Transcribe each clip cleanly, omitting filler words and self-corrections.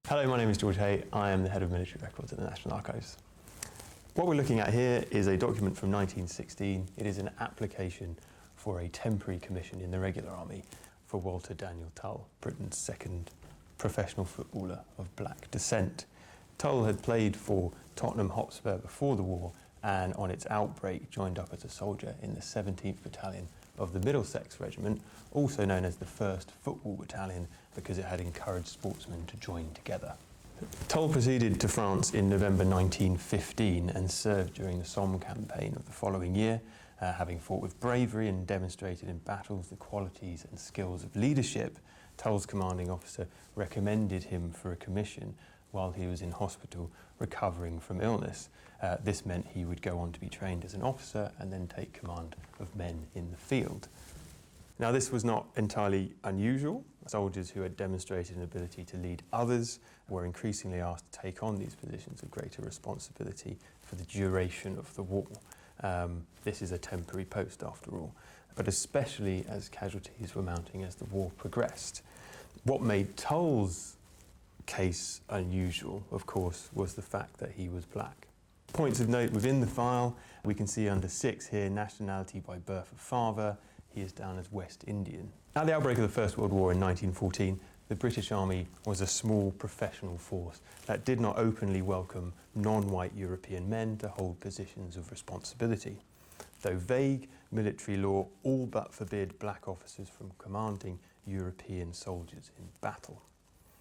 Hello, my name is George Hay. I am the Head of Military Records at the National Archives. What we're looking at here is a document from 1916. It is an application for a temporary commission in the regular army for Walter Daniel Tull, Britain's second professional footballer of black descent. Tull had played for Tottenham Hotspur before the war and on its outbreak joined up as a soldier in the 17th Battalion of the Middlesex Regiment, also known as the 1st Football Battalion because it had encouraged sportsmen to join together. Tull proceeded to France in November 1915 and served during the Somme campaign of the following year, having fought with bravery and demonstrated in battles the qualities and skills of leadership. Tull's commanding officer recommended him for a commission while he was in hospital recovering from illness. This meant he would go on to be trained as an officer and then take command of men in the field. Now, this was not entirely unusual. Soldiers who had demonstrated an ability to lead others were increasingly asked to take on these positions of greater responsibility for the duration of the war. This is a temporary post after all, but especially as casualties were mounting as the war progressed. What made Tull's case unusual, of course, was the fact that he was black. Points of note within the file, we can see under 6 here, nationality by birth of father. He is down as West Indian. At the outbreak of the First World War in 1914, the British Army was a small professional force that did not openly welcome non-white European men to hold positions of responsibility. Though vague, military law all but forbid black officers from commanding European soldiers in battle.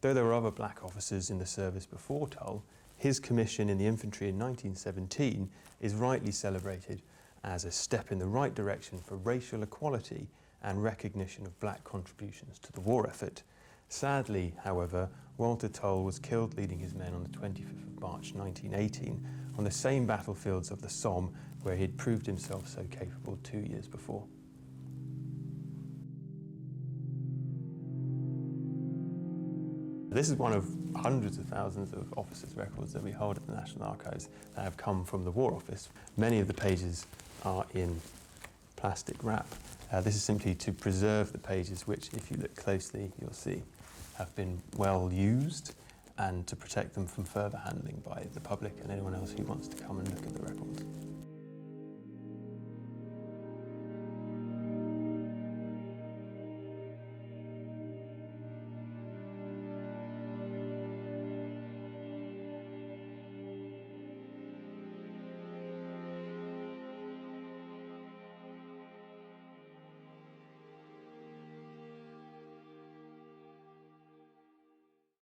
Though there were other black officers in the service before Tull, his commission in the infantry in 1917 is rightly celebrated as a step in the right direction for racial equality and recognition of black contributions to the war effort. Sadly, however, Walter Tull was killed leading his men on the 25th of March 1918 on the same battlefields of the Somme where he had proved himself so capable 2 years before. This is one of hundreds of thousands of officers' records that we hold at the National Archives that have come from the War Office. Many of the pages are in plastic wrap. This is simply to preserve the pages which, if you look closely, you'll see have been well used, and to protect them from further handling by the public and anyone else who wants to come and look at the records.